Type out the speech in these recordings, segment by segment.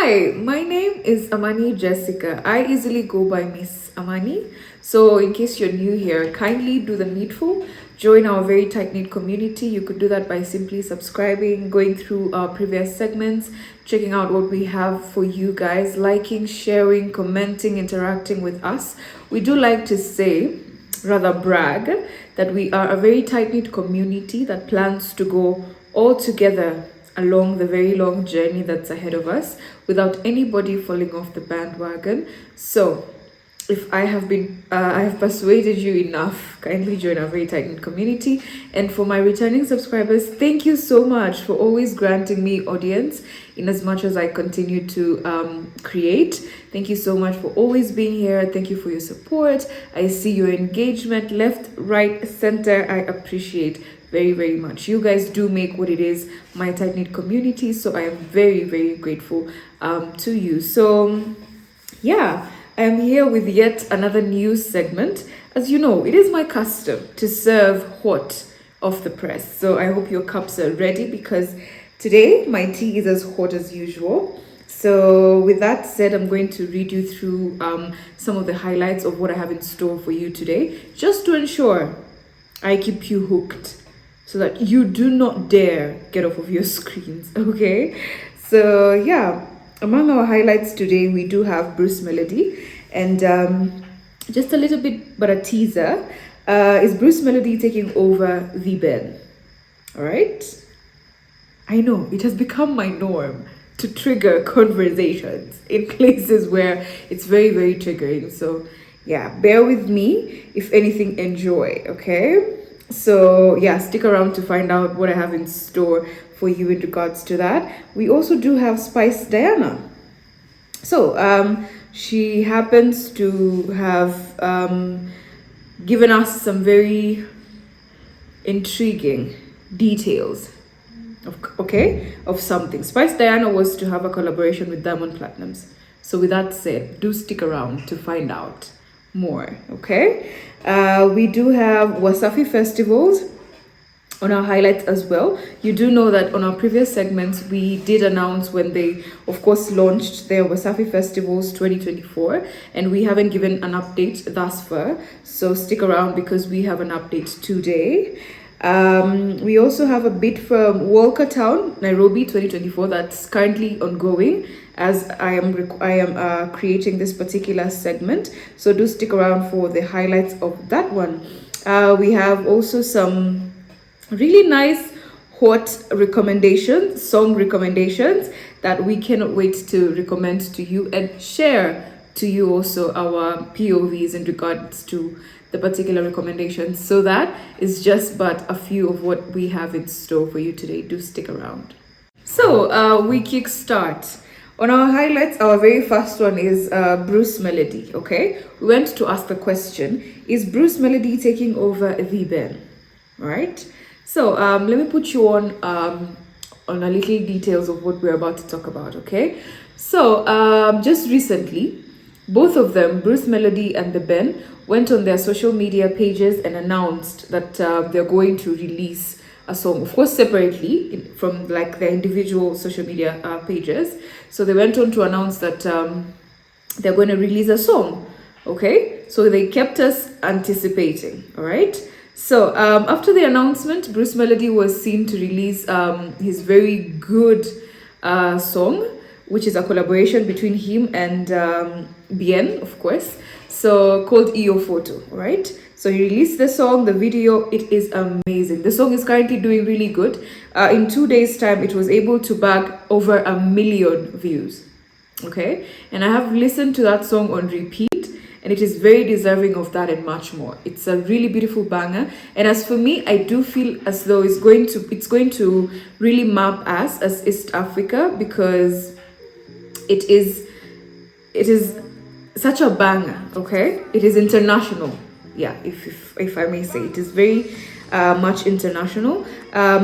Hi, my name is Amani Jessica. I easily go by Miss Amani. So, in case you're new here, kindly do the needful. Join our very tight knit community. You could do that by simply subscribing, going through our previous segments, checking out what we have for you guys, liking, sharing, commenting, interacting with us. We do like to say, rather brag, that we are a very tight knit community that plans to go all together along the very long journey that's ahead of us without anybody falling off the bandwagon. So if I have persuaded you enough, kindly join our very tight knit community. And for my returning subscribers, thank you so much for always granting me audience in as much as I continue to create. Thank you so much for always being here. Thank you for your support. I see your engagement left, right, center. I appreciate very, very much. You guys do make what it is my tight knit community. So I am very, very grateful to you. So yeah, I am here with yet another news segment. As you know, it is my custom to serve hot off the press. So I hope your cups are ready because today my tea is as hot as usual. So with that said, I'm going to read you through some of the highlights of what I have in store for you today, just to ensure I keep you hooked so that you do not dare get off of your screens, okay? So yeah, among our highlights today, we do have Bruce Melodie, and just a little bit, but a teaser, is Bruce Melodie taking over the Ben, all right? I know, it has become my norm to trigger conversations in places where it's very, very triggering. So yeah, bear with me. If anything, enjoy, okay? So yeah, stick around to find out what I have in store for you in regards to that. We also do have Spice Diana. So she happens to have given us some very intriguing details of something. Spice Diana was to have a collaboration with Diamond Platinumz. So with that said, do stick around to find out more, okay? We do have Wasafi Festivals on our highlights as well. You do know that on our previous segments, we did announce when they, of course, launched their Wasafi Festivals 2024, and we haven't given an update thus far. So stick around because we have an update today. We also have a bit from Walker Town, Nairobi 2024 that's currently ongoing as I am creating this particular segment. So do stick around for the highlights of that one. We have also some really nice hot recommendations, song recommendations that we cannot wait to recommend to you and share to you also our POVs in regards to the particular recommendations. So that is just but a few of what we have in store for you today. Do stick around. So we kickstart. On our highlights, our very first one is Bruce Melodie, okay? We went to ask the question, is Bruce Melodie taking over the Ben? All right? So let me put you on a little details of what we're about to talk about, okay? So just recently, both of them, Bruce Melodie and the Ben, went on their social media pages and announced that they're going to release a song, of course separately from like their individual social media pages. So they went on to announce that they're going to release a song, okay? So they kept us anticipating, all right? So after the announcement, Bruce Melodie was seen to release his very good song, which is a collaboration between him and Bien, of course, so called Foto, right? So he released the song, the video, it is amazing. The song is currently doing really good. In 2 days time, it was able to bag over 1 million views, okay? And I have listened to that song on repeat, and it is very deserving of that and much more. It's a really beautiful banger. And as for me, I do feel as though it's going to really map us as East Africa because it is such a banger, okay? It is international. Yeah, if I may say, it is very much international.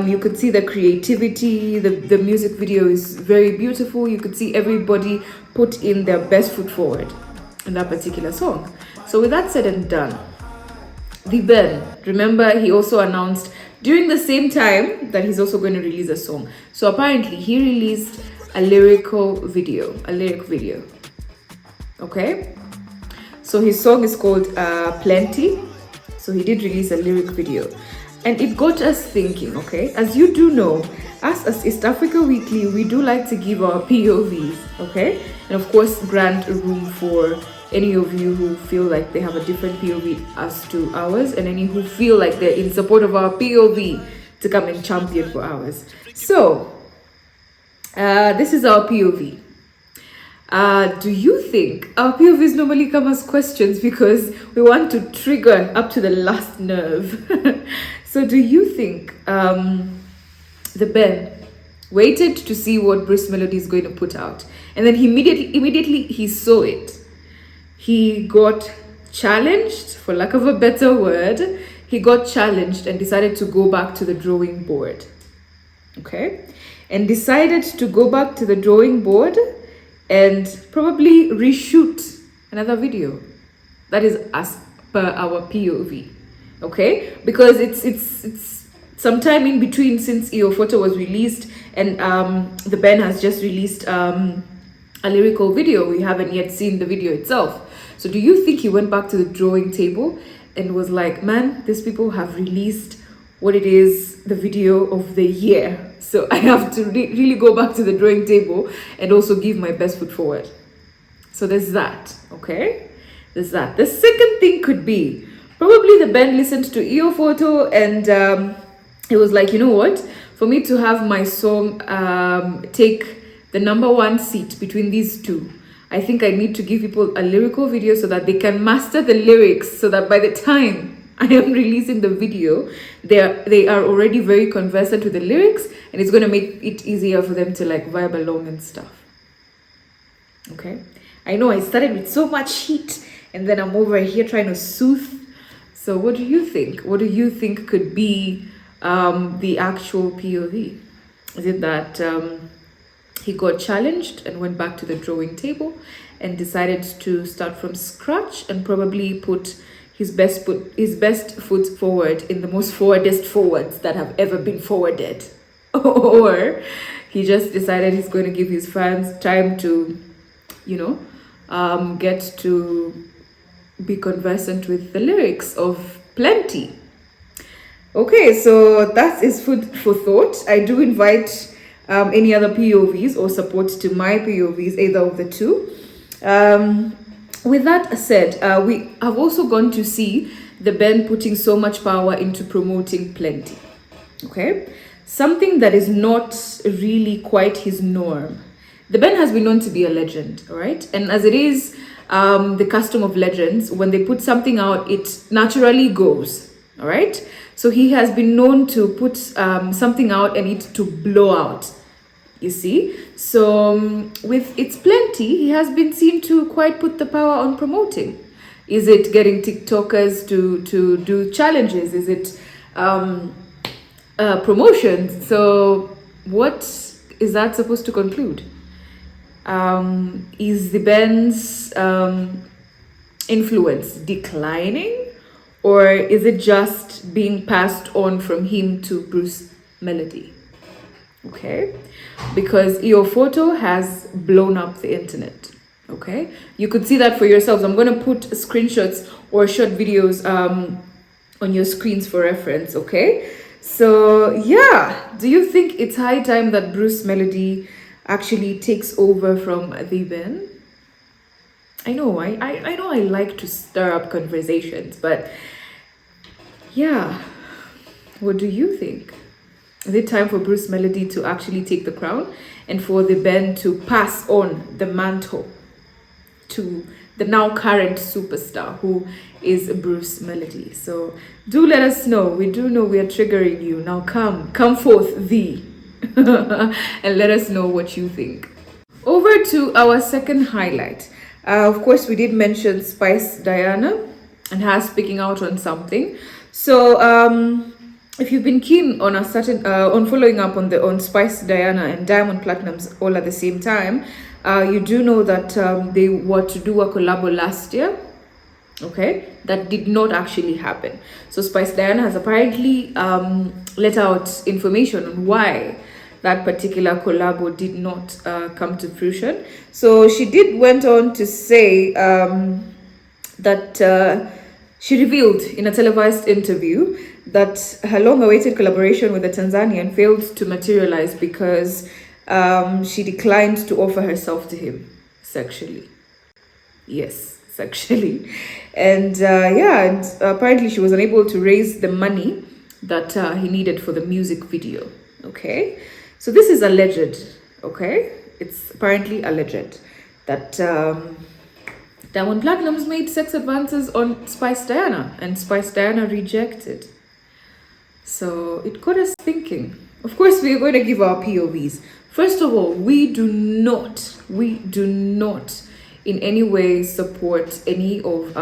You could see the creativity, the music video is very beautiful. You could see everybody put in their best foot forward in that particular song. So with that said and done, the Ben, remember, he also announced during the same time that he's also going to release a song. So apparently he released a lyric video. Okay, so his song is called Plenty. So he did release a lyric video, and it got us thinking. Okay, as you do know, us as East Africa Weekly, we do like to give our POVs. Okay, and of course grant room for any of you who feel like they have a different POV as to ours, and any who feel like they're in support of our POV to come and champion for ours. So this is our POV. Do you think our POVs normally come as questions because we want to trigger up to the last nerve? So do you think the Ben waited to see what Bruce Melodie is going to put out, and then he immediately he saw it? He got challenged, for lack of a better word. He got challenged and decided to go back to the drawing board. Okay, and decided to go back to the drawing board and probably reshoot another video that is as per our POV. Okay, because it's sometime in between since Foto was released and the Ben has just released a lyrical video. We haven't yet seen the video itself. So do you think he went back to the drawing table and was like, man, these people have released what it is, the video of the year, so I have to really go back to the drawing table and also give my best foot forward? So there's that. Okay, there's that. The second thing could be probably the Ben listened to Foto and he was like, you know what, for me to have my song take the #1 seat between these two, I think I need to give people a lyrical video so that they can master the lyrics, so that by the time I am releasing the video, they are already very conversant with the lyrics, and it's going to make it easier for them to like vibe along and stuff. Okay, I know I started with so much heat and then I'm over here trying to soothe. So what do you think? What do you think could be the actual POV? Is it that he got challenged and went back to the drawing table and decided to start from scratch and probably put his best foot forward in the most forwardest forwards that have ever been forwarded? Or he just decided he's going to give his fans time to, get to be conversant with the lyrics of Plenty? Okay, so that is food for thought. I do invite any other POVs or support to my POVs, either of the two. With that said, we have also gone to see the Ben putting so much power into promoting Plenty. Okay, something that is not really quite his norm. The Ben has been known to be a legend, all right? And as it is the custom of legends, when they put something out, it naturally goes, all right? So he has been known to put something out and it to blow out, you see? So with It's Plenty, he has been seen to quite put the power on promoting. Is it getting TikTokers to do challenges? Is it promotions? So what is that supposed to conclude? Is the Ben's influence declining, or is it just being passed on from him to Bruce Melodie? Okay, because Foto has blown up the internet. Okay, you could see that for yourselves. I'm going to put screenshots or short videos on your screens for reference. Okay, so yeah, do you think it's high time that Bruce Melodie actually takes over from the Ben? I know I like to stir up conversations, but yeah, what do you think? Is it time for Bruce Melodie to actually take the crown and for the Ben to pass on the mantle to the now current superstar, who is Bruce Melodie? So do let us know. We do know we are triggering you. Now come forth thee and let us know what you think. Over to our second highlight. Of course, we did mention Spice Diana and her speaking out on something. So if you've been keen on a certain on following up on Spice Diana and Diamond Platinumz all at the same time, you do know that they were to do a collabo last year. Okay, that did not actually happen. So Spice Diana has apparently let out information on why that particular collabo did not come to fruition. So she went on to say that she revealed in a televised interview that her long-awaited collaboration with the Tanzanian failed to materialize because she declined to offer herself to him sexually. Yes, sexually. And and apparently she was unable to raise the money that he needed for the music video. Okay, so this is alleged. Okay, it's apparently alleged that Diamond Platinumz made sex advances on Spice Diana, and Spice Diana rejected. So it got us thinking. Of course, we are going to give our POVs. First of all, we do not in any way support any of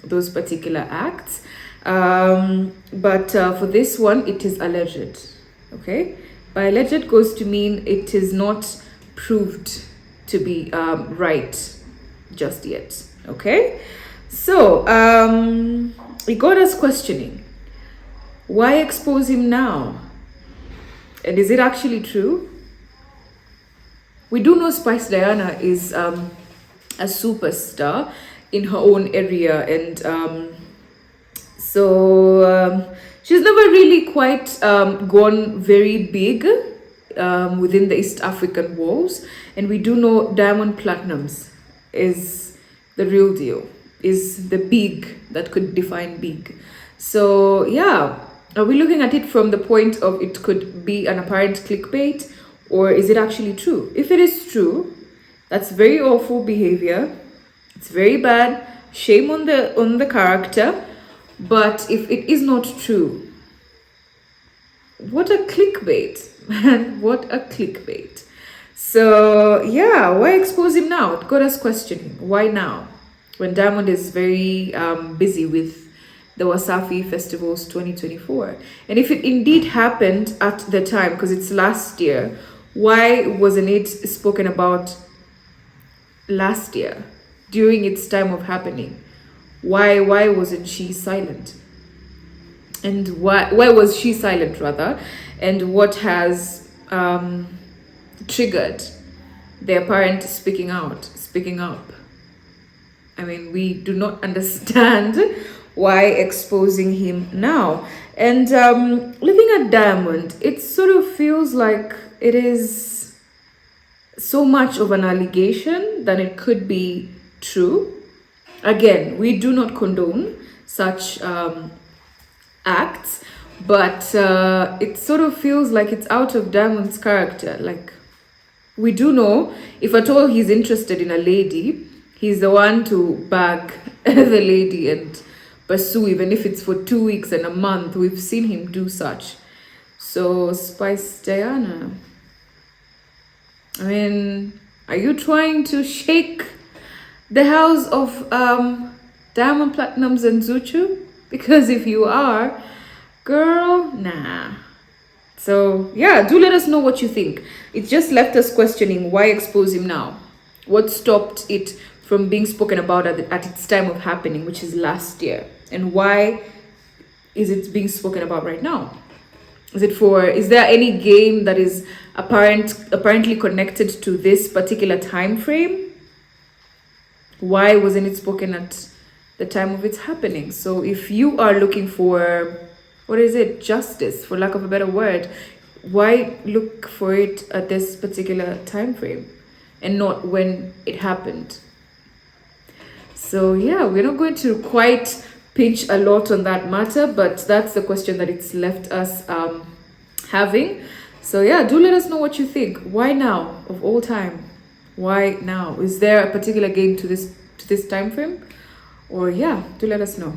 those particular acts. But for this one, it is alleged. Okay? By alleged goes to mean it is not proved to be right just yet. Okay? So, it got us questioning. Why expose him now? And is it actually true? We do know Spice Diana is a superstar in her own area, and she's never really quite gone very big within the East African walls. And we do know Diamond Platinumz is the real deal, is the big that could define big. So yeah, are we looking at it from the point of it could be an apparent clickbait, or is it actually true? If it is true, that's very awful behavior. It's very bad. Shame on the character. But if it is not true, what a clickbait, man! What a clickbait. So yeah, why expose him now? It got us questioning. Why now, when Diamond is very busy with the Wasafi Festivals 2024? And if it indeed happened at the time, because it's last year, why wasn't it spoken about last year during its time of happening? Why wasn't she silent? And why was she silent rather? And what has triggered the apparent speaking up? I mean, we do not understand why exposing him now. And looking at Diamond, it sort of feels like it is so much of an allegation than it could be true. Again, we do not condone such acts, but it sort of feels like it's out of Diamond's character. Like, we do know, if at all he's interested in a lady, he's the one to bag the lady and pursue, even if it's for 2 weeks and a month. We've seen him do such. So, Spice Diana, I mean, are you trying to shake the house of Diamond Platinumz and Zuchu? Because if you are, girl, nah. So yeah, do let us know what you think. It just left us questioning, why expose him now? What stopped it from being spoken about at its time of happening, which is last year? And why is it being spoken about right now? Is there any game that is apparently connected to this particular time frame? Why wasn't it spoken at the time of its happening? So if you are looking for, justice, for lack of a better word, why look for it at this particular time frame and not when it happened? So yeah, we're not going to quite pinch a lot on that matter, but that's the question that it's left us having. So yeah, do let us know what you think. Why now, of all time? Why now? Is there a particular game to this time frame? Or yeah, do let us know.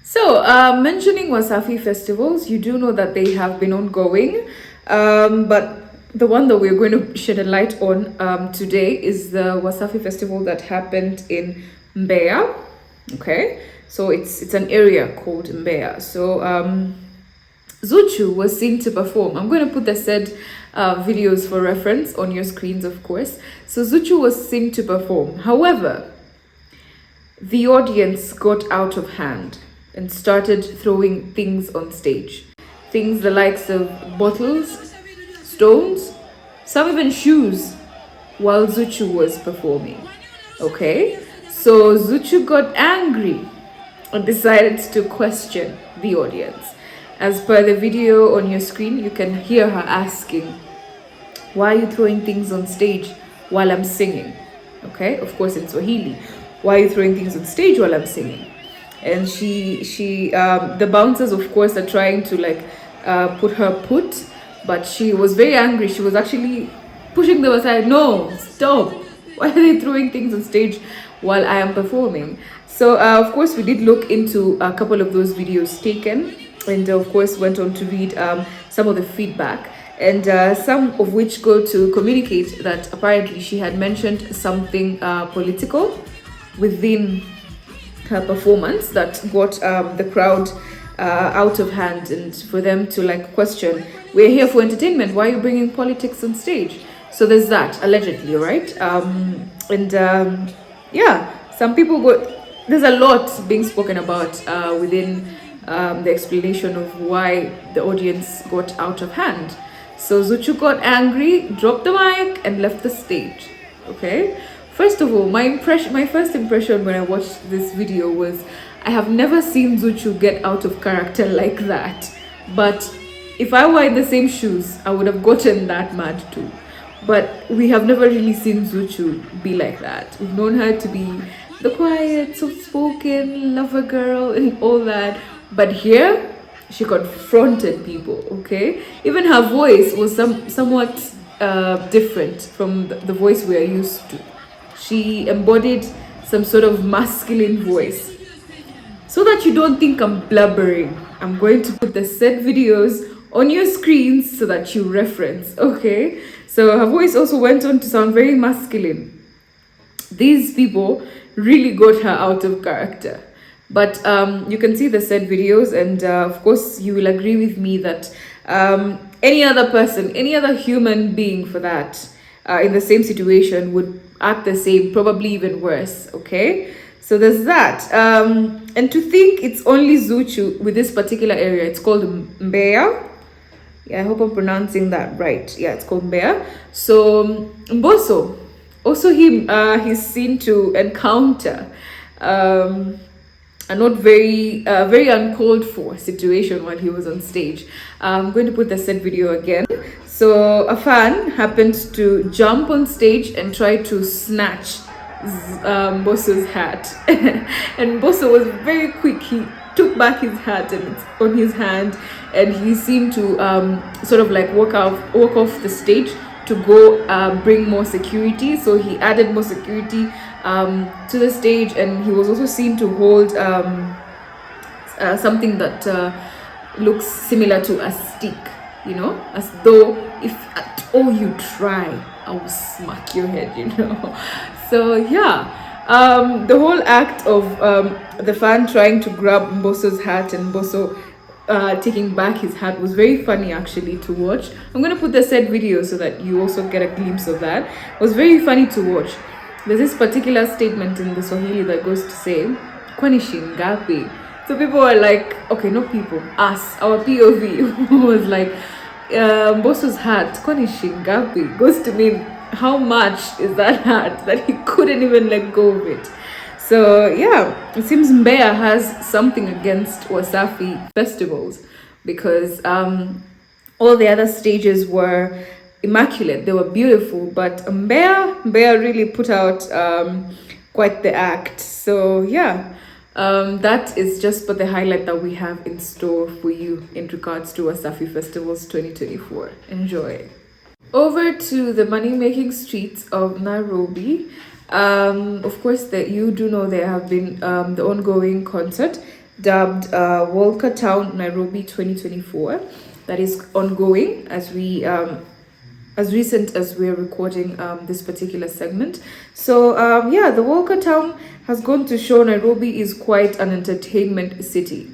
So, mentioning Wasafi festivals, you do know that they have been ongoing, but the one that we're going to shed a light on today is the Wasafi festival that happened in Mbeya. Okay, so it's an area called Mbeya. So Zuchu was seen to perform. I'm going to put the said videos for reference on your screens, of course. So Zuchu was seen to perform. However, the audience got out of hand and started throwing things on stage. Things the likes of bottles, stones, some even shoes, while Zuchu was performing. Okay? So Zuchu got angry and decided to question the audience. As per the video on your screen, you can hear her asking, "Why are you throwing things on stage while I'm singing?" Okay, of course in Swahili. "Why are you throwing things on stage while I'm singing?" And the bouncers, of course, are trying to but she was very angry. She was actually pushing them aside. "No, stop! Why are they throwing things on stage while I am performing?" So of course we did look into a couple of those videos taken, and of course went on to read some of the feedback, and some of which go to communicate that apparently she had mentioned something political within her performance that got the crowd out of hand, and for them to question, "We're here for entertainment, why are you bringing politics on stage?" So there's that, allegedly, right? Yeah, some people there's a lot being spoken about within the explanation of why the audience got out of hand. So Zuchu got angry, dropped the mic, and left the stage. Okay. First of all, my first impression when I watched this video was, I have never seen Zuchu get out of character like that. But if I were in the same shoes, I would have gotten that mad too. But we have never really seen Zuchu be like that. We've known her to be the quiet, soft-spoken, lover girl and all that. But here, she confronted people, okay? Even her voice was somewhat different from the voice we are used to. She embodied some sort of masculine voice. So that you don't think I'm blubbering, I'm going to put the said videos on your screens so that you reference, okay? So her voice also went on to sound very masculine. These people really got her out of character. But you can see the said videos, and of course you will agree with me that any other person, any other human being for that, in the same situation would act the same, probably even worse, okay? So there's that. And to think it's only Zuchu with this particular area, it's called Mbeya. Yeah, I hope I'm pronouncing that right. Yeah, it's called Mbeya. So Mbosso, also he's seen to encounter a not very uncalled for situation while he was on stage. I'm going to put the said video again. So a fan happened to jump on stage and try to snatch Mbosso's hat. And Mbosso was very quick. He took back his hat and it's on his hand, and he seemed to sort of walk off the stage to go bring more security. So he added more security to the stage, and he was also seen to hold something that looks similar to a stick, as though if at all you try, I will smack your head, So yeah, the whole act of the fan trying to grab Mbosso's hat and Mbosso taking back his hat was very funny actually to watch. I'm going to put the said video so that you also get a glimpse of that. It was very funny to watch. There's this particular statement in the Swahili that goes to say, "Kwani shingapi?" So people are like, okay, not people, us, our POV was like, Mbosso's hat, kwani shingapi, goes to mean how much is that hat that he couldn't even let go of it. So yeah, it seems Mbeya has something against Wasafi festivals, because all the other stages were immaculate, they were beautiful, but Mbeya really put out quite the act. So yeah, that is just but the highlight that we have in store for you in regards to Wasafi Festivals 2024. Enjoy. Over to the money-making streets of Nairobi. Of course, you do know there have been the ongoing concert dubbed Walker Town Nairobi 2024 that is ongoing as we as recent as we're recording this particular segment. So yeah, the Walker Town has gone to show Nairobi is quite an entertainment city.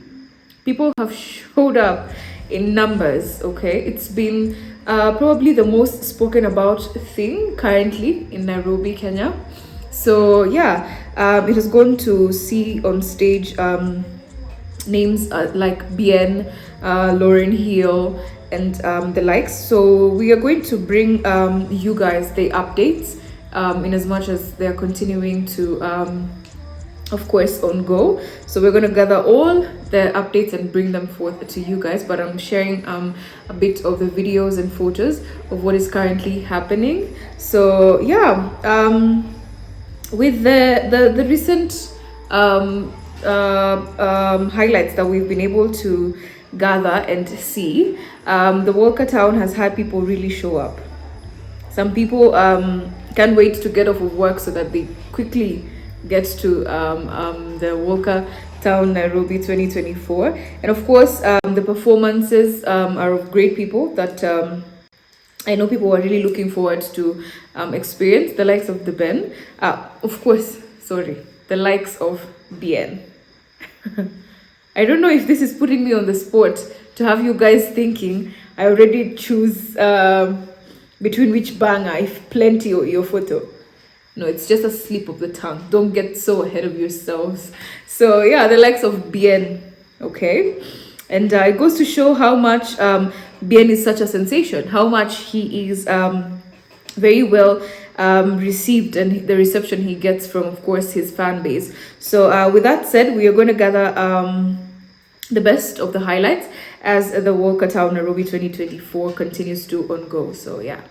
People have showed up in numbers, okay? It's been probably the most spoken about thing currently in Nairobi, Kenya. So yeah, it has gone to see on stage names like Bien, Lauren Hill, and the likes. So we are going to bring you guys the updates in as much as they are continuing to of course on go. So we're going to gather all the updates and bring them forth to you guys, but I'm sharing a bit of the videos and photos of what is currently happening. So yeah, with the recent highlights that we've been able to gather and see, the Walker town has had people really show up. Some people can't wait to get off of work so that they quickly get to the Walker Town Nairobi 2024. And of course, the performances are of great people that I know people are really looking forward to experience, the likes of the Ben. Of course, sorry, the likes of Bien. I don't know if this is putting me on the spot to have you guys thinking I already choose between which banger, if Plenty or your Photo. No, it's just a slip of the tongue. Don't get so ahead of yourselves. So yeah, the likes of Bien, okay? And it goes to show how much Bien is such a sensation, how much he is very well received, and the reception he gets from, of course, his fan base. So with that said, we are going to gather the best of the highlights as the Walker Town Nairobi 2024 continues to go. So yeah.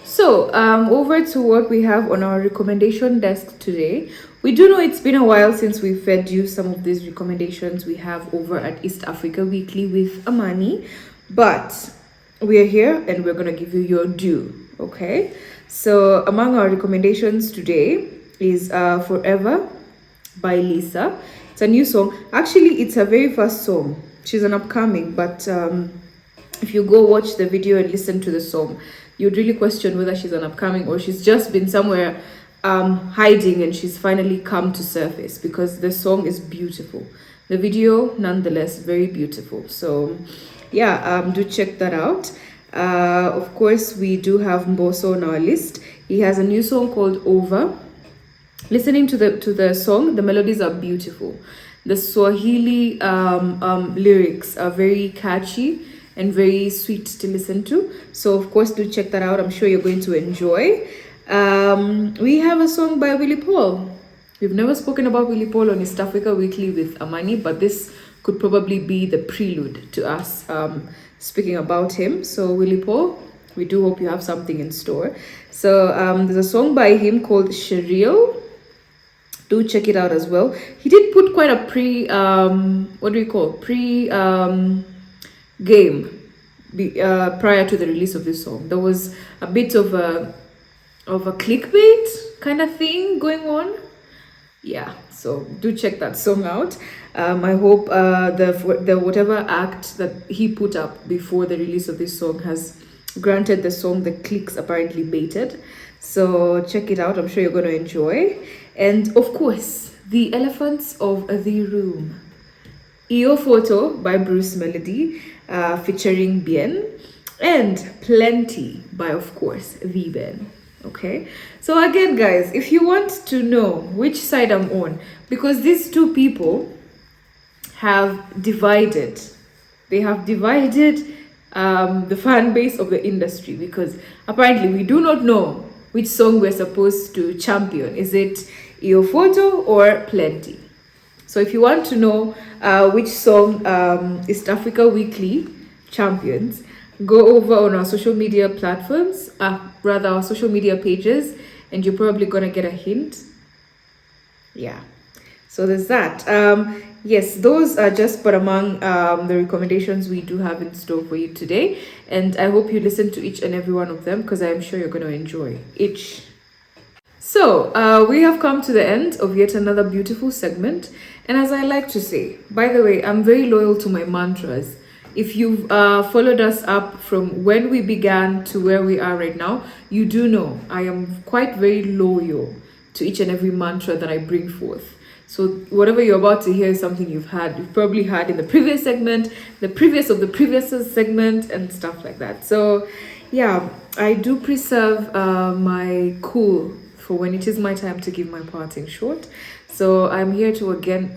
So over to what we have on our recommendation desk today. We do know it's been a while since we fed you some of these recommendations we have over at East Africa Weekly with Amani, but we are here and we're going to give you your due, okay? So among our recommendations today is Forever by Lisa. It's a new song. Actually, it's her very first song. She's an upcoming, but if you go watch the video and listen to the song, you'd really question whether she's an upcoming or she's just been somewhere hiding and she's finally come to surface, because the song is beautiful. The video, nonetheless, very beautiful. So yeah, do check that out. Of course, we do have Mbosso on our list. He has a new song called Over. Listening to the song, the melodies are beautiful. The Swahili lyrics are very catchy and very sweet to listen to. So of course, do check that out. I'm sure you're going to enjoy. We have a song by Willie Paul. We've never spoken about Willie Paul on East Africa Weekly with Amani, but this could probably be the prelude to us speaking about him. So Willie Paul, we do hope you have something in store. So there's a song by him called Cheryl. Do check it out as well. He did put quite a game prior to the release of this song. There was a bit of a clickbait kind of thing going on. Yeah, so do check that song out. I hope the whatever act that he put up before the release of this song has granted the song the clicks apparently baited. So check it out. I'm sure you're going to enjoy. And of course, the elephants of the room. Iyo Foto by Bruce Melodie featuring Bien, and Plenty by, of course, the Ben. Okay, so again, guys, if you want to know which side I'm on, because these two people have divided, they have divided the fan base of the industry, because apparently we do not know which song we're supposed to champion. Is it Iyo Foto or Plenty? So if you want to know which song East Africa Weekly champions, go over on our social media platforms, rather our social media pages, and you're probably gonna get a hint. Yeah, so there's that. Yes, those are just but among the recommendations we do have in store for you today, and I hope you listen to each and every one of them, because I'm sure you're going to enjoy each. So we have come to the end of yet another beautiful segment, and as I like to say, by the way, I'm very loyal to my mantras. If you've followed us up from when we began to where we are right now, you do know I am quite very loyal to each and every mantra that I bring forth. So whatever you're about to hear is something you've probably heard in the previous segment, the previous of the previous segment, and stuff like that. So yeah, I do preserve my cool for when it is my time to give my parting shot. So I'm here to again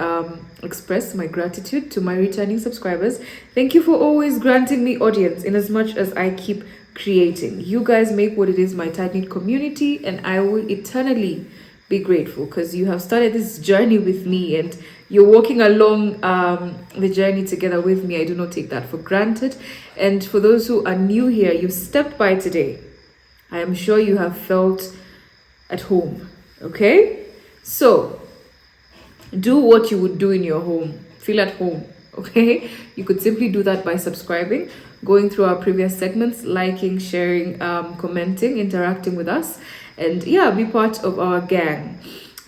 express my gratitude to my returning subscribers. Thank you for always granting me audience in as much as I keep creating. You guys make what it is my tight-knit community, and I will eternally be grateful because you have started this journey with me and you're walking along the journey together with me. I do not take that for granted. And for those who are new here, you've stepped by today. I am sure you have felt at home. Okay? So do what you would do in your home. Feel at home. Okay? You could simply do that by subscribing, going through our previous segments, liking, sharing, commenting, interacting with us, and yeah, be part of our gang.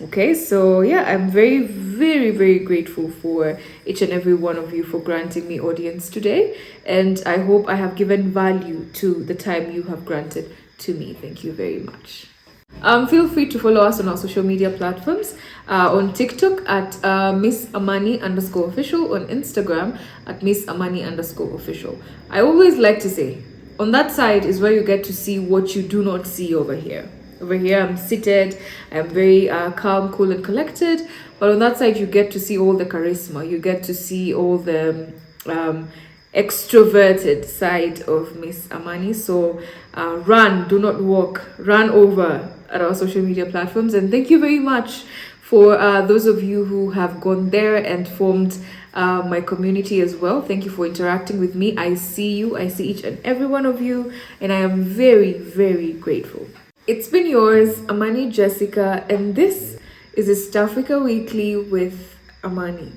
Okay, so yeah, I'm very, very, very grateful for each and every one of you for granting me audience today, and I hope I have given value to the time you have granted to me. Thank you very much. Feel free to follow us on our social media platforms, on TikTok at Miss Amani _official, on Instagram at Miss Amani _official. I always like to say, on that side is where you get to see what you do not see over here. Over here, I'm seated, I'm very calm, cool, and collected. But on that side, you get to see all the charisma. You get to see all the extroverted side of Miss Amani. So run, do not walk, run over at our social media platforms. And thank you very much for those of you who have gone there and formed my community as well. Thank you for interacting with me. I see you, I see each and every one of you, and I am very, very grateful. It's been yours, Amani Jessica, and this is East Africa Weekly with Amani.